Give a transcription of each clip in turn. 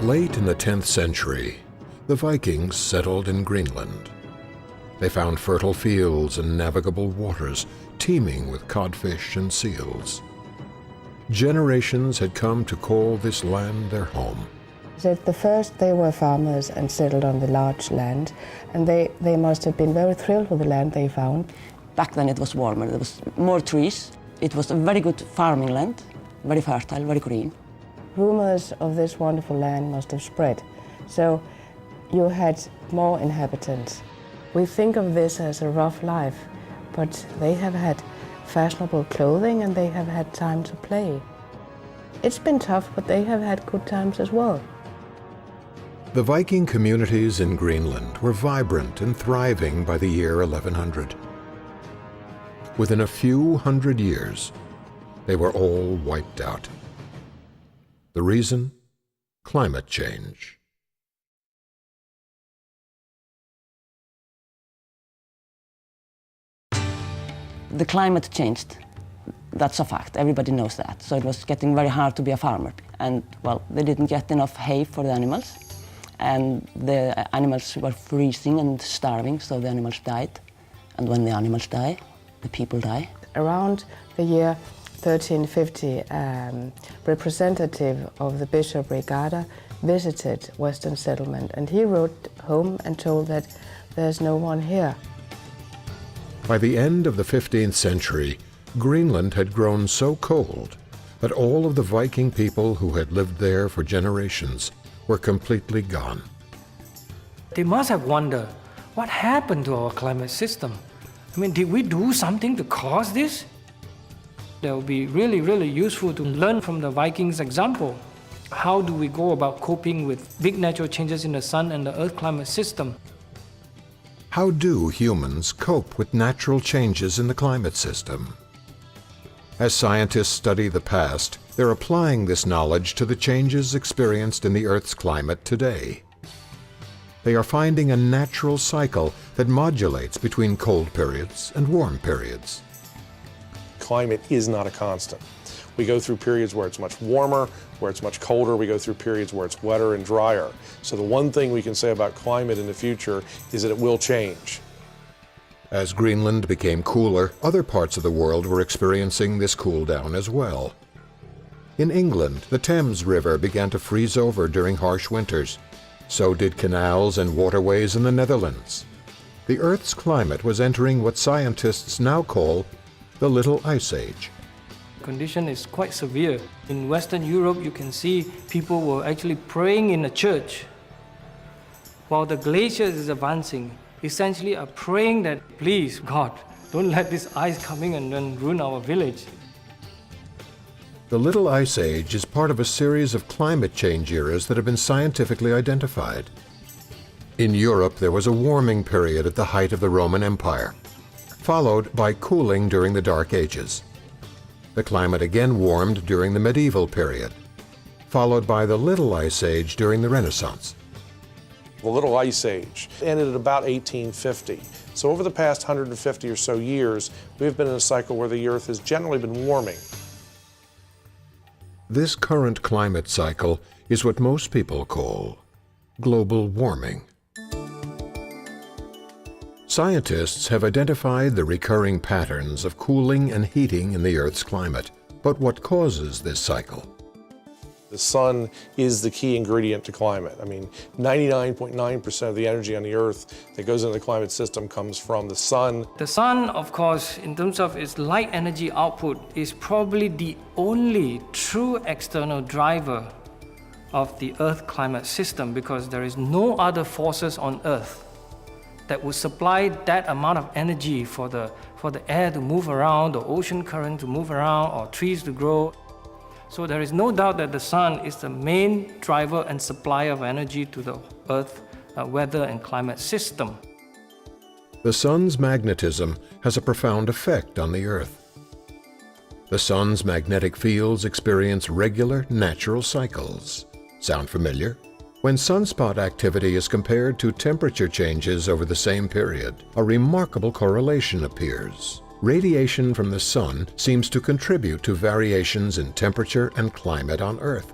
Late in the 10th century, the Vikings settled in Greenland. They found fertile fields and navigable waters teeming with codfish and seals. Generations had come to call this land their home. At the first they were farmers and settled on the large land, and they must have been very thrilled with the land they found. Back then it was warmer, there was more trees. It was a very good farming land, very fertile, very green. Rumors of this wonderful land must have spread, so you had more inhabitants. We think of this as a rough life, but they have had fashionable clothing and they have had time to play. It's been tough, but they have had good times as well. The Viking communities in Greenland were vibrant and thriving by the year 1100. Within a few hundred years, they were all wiped out. The reason? Climate change. The climate changed. That's a fact, everybody knows that. So it was getting very hard to be a farmer. And, well, they didn't get enough hay for the animals. And the animals were freezing and starving, so the animals died. And when the animals die, the people die. Around the year 1350, representative of the bishopric Garda visited Western settlement, and he wrote home and told that there's no one here. By the end of the 15th century, Greenland had grown so cold that all of the Viking people who had lived there for generations were completely gone. They must have wondered, what happened to our climate system? I mean, did we do something to cause this? That would be really, really useful to learn from the Vikings' example. How do we go about coping with big natural changes in the sun and the Earth climate system? How do humans cope with natural changes in the climate system? As scientists study the past, they're applying this knowledge to the changes experienced in the Earth's climate today. They are finding a natural cycle that modulates between cold periods and warm periods. Climate is not a constant. We go through periods where it's much warmer, where it's much colder. We go through periods where it's wetter and drier. So the one thing we can say about climate in the future is that it will change. As Greenland became cooler, other parts of the world were experiencing this cool down as well. In England, the Thames River began to freeze over during harsh winters. So did canals and waterways in the Netherlands. The Earth's climate was entering what scientists now call the Little Ice Age. The condition is quite severe. In Western Europe, you can see people were actually praying in a church while the glacier is advancing. Essentially are praying that, please, God, don't let this ice coming and then ruin our village. The Little Ice Age is part of a series of climate change eras that have been scientifically identified. In Europe, there was a warming period at the height of the Roman Empire, followed by cooling during the Dark Ages. The climate again warmed during the medieval period, followed by the Little Ice Age during the Renaissance. The Little Ice Age ended at about 1850. So over the past 150 or so years, we've been in a cycle where the Earth has generally been warming. This current climate cycle is what most people call global warming. Scientists have identified the recurring patterns of cooling and heating in the Earth's climate. But what causes this cycle? The sun is the key ingredient to climate. I mean, 99.9% of the energy on the Earth that goes into the climate system comes from the sun. The sun, of course, in terms of its light energy output, is probably the only true external driver of the Earth climate system, because there is no other forces on Earth that would supply that amount of energy for the air to move around, the ocean current to move around, or trees to grow. So there is no doubt that the sun is the main driver and supplier of energy to the Earth weather and climate system. The sun's magnetism has a profound effect on the Earth. The sun's magnetic fields experience regular natural cycles. Sound familiar? When sunspot activity is compared to temperature changes over the same period, a remarkable correlation appears. Radiation from the sun seems to contribute to variations in temperature and climate on Earth.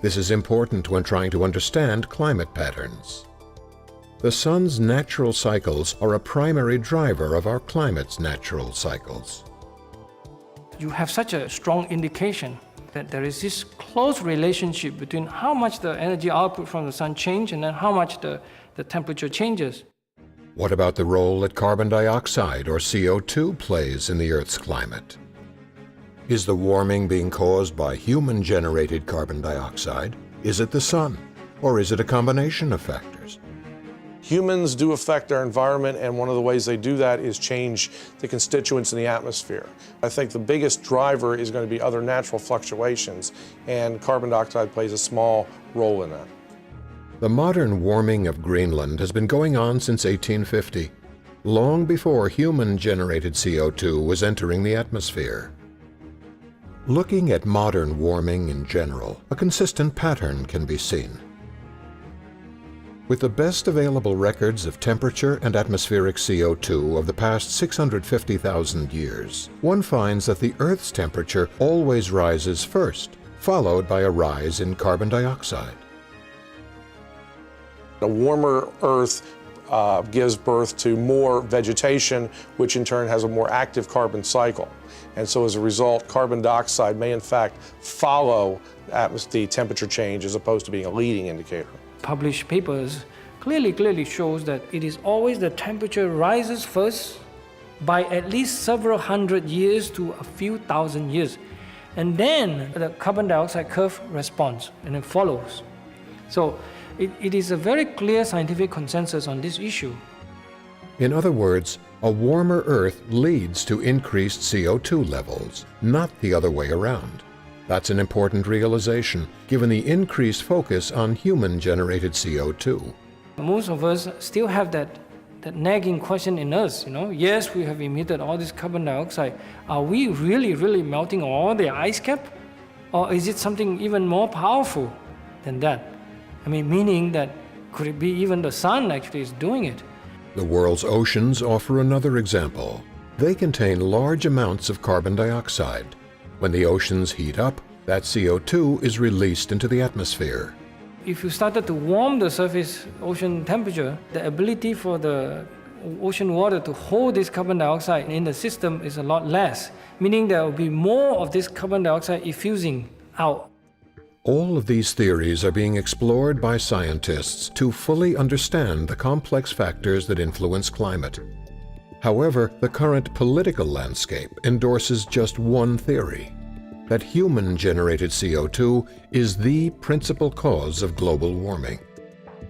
This is important when trying to understand climate patterns. The sun's natural cycles are a primary driver of our climate's natural cycles. You have such a strong indication that there is this close relationship between how much the energy output from the sun changes and then how much the temperature changes. What about the role that carbon dioxide or CO2 plays in the Earth's climate? Is the warming being caused by human-generated carbon dioxide? Is it the sun? Or is it a combination of factors? Humans do affect our environment, and one of the ways they do that is change the constituents in the atmosphere. I think the biggest driver is going to be other natural fluctuations, and carbon dioxide plays a small role in that. The modern warming of Greenland has been going on since 1850, long before human-generated CO2 was entering the atmosphere. Looking at modern warming in general, a consistent pattern can be seen. With the best available records of temperature and atmospheric CO2 of the past 650,000 years, one finds that the Earth's temperature always rises first, followed by a rise in carbon dioxide. A warmer Earth gives birth to more vegetation, which in turn has a more active carbon cycle. And so as a result, carbon dioxide may in fact follow the temperature change as opposed to being a leading indicator. Published papers clearly shows that it is always the temperature rises first by at least several hundred years to a few thousand years. And then the carbon dioxide curve responds and it follows. So it is a very clear scientific consensus on this issue. In other words, a warmer Earth leads to increased CO2 levels, not the other way around. That's an important realization, given the increased focus on human-generated CO2. Most of us still have that nagging question in us, Yes, we have emitted all this carbon dioxide. Are we really melting all the ice cap? Or is it something even more powerful than that? Meaning that could it be even the sun actually is doing it? The world's oceans offer another example. They contain large amounts of carbon dioxide. When the oceans heat up, that CO2 is released into the atmosphere. If you started to warm the surface ocean temperature, the ability for the ocean water to hold this carbon dioxide in the system is a lot less, meaning there will be more of this carbon dioxide effusing out. All of these theories are being explored by scientists to fully understand the complex factors that influence climate. However, the current political landscape endorses just one theory, that human-generated CO2 is the principal cause of global warming.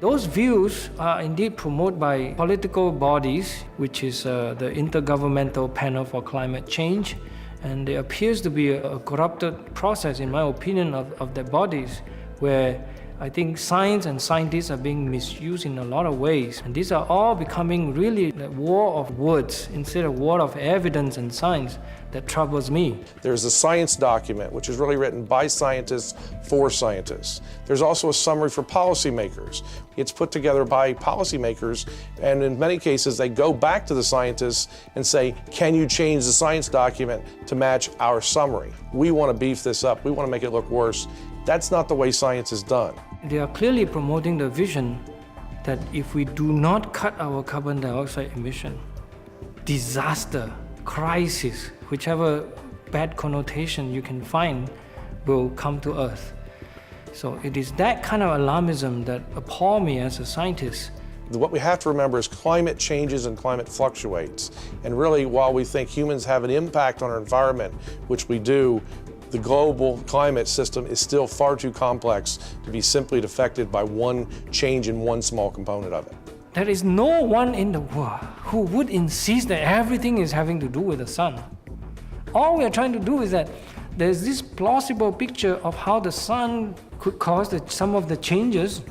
Those views are indeed promoted by political bodies, which is the Intergovernmental Panel for Climate Change, and there appears to be a corrupted process, in my opinion, of the bodies, where I think science and scientists are being misused in a lot of ways. And these are all becoming really a war of words instead of war of evidence and science that troubles me. There's a science document, which is really written by scientists for scientists. There's also a summary for policymakers. It's put together by policymakers, and in many cases, they go back to the scientists and say, can you change the science document to match our summary? We want to beef this up. We want to make it look worse. That's not the way science is done. They are clearly promoting the vision that if we do not cut our carbon dioxide emission, disaster, crisis, whichever bad connotation you can find, will come to Earth. So it is that kind of alarmism that appalls me as a scientist. What we have to remember is climate changes and climate fluctuates. And really, while we think humans have an impact on our environment, which we do, the global climate system is still far too complex to be simply affected by one change in one small component of it. There is no one in the world who would insist that everything is having to do with the sun. All we are trying to do is that there's this plausible picture of how the sun could cause some of the changes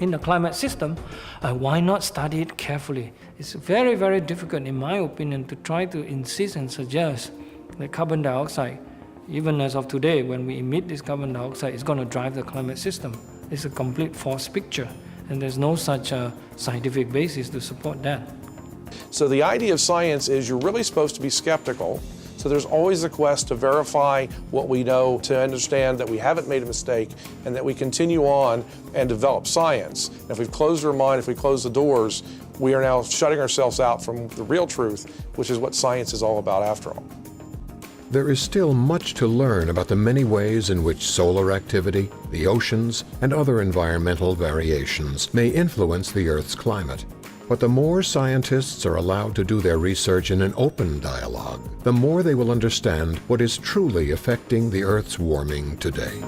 in the climate system. Why not study it carefully? It's very difficult, in my opinion, to try to insist and suggest that carbon dioxide, even as of today, when we emit this carbon dioxide, is going to drive the climate system. It's a complete false picture, and there's no such scientific basis to support that. So the idea of science is you're really supposed to be skeptical. So So there's always a quest to verify what we know, to understand that we haven't made a mistake, and that we continue on and develop science. And if we've closed our mind, if we close the doors, we are now shutting ourselves out from the real truth, which is what science is all about after all. There is still much to learn about the many ways in which solar activity, the oceans, and other environmental variations may influence the Earth's climate. But the more scientists are allowed to do their research in an open dialogue, the more they will understand what is truly affecting the Earth's warming today.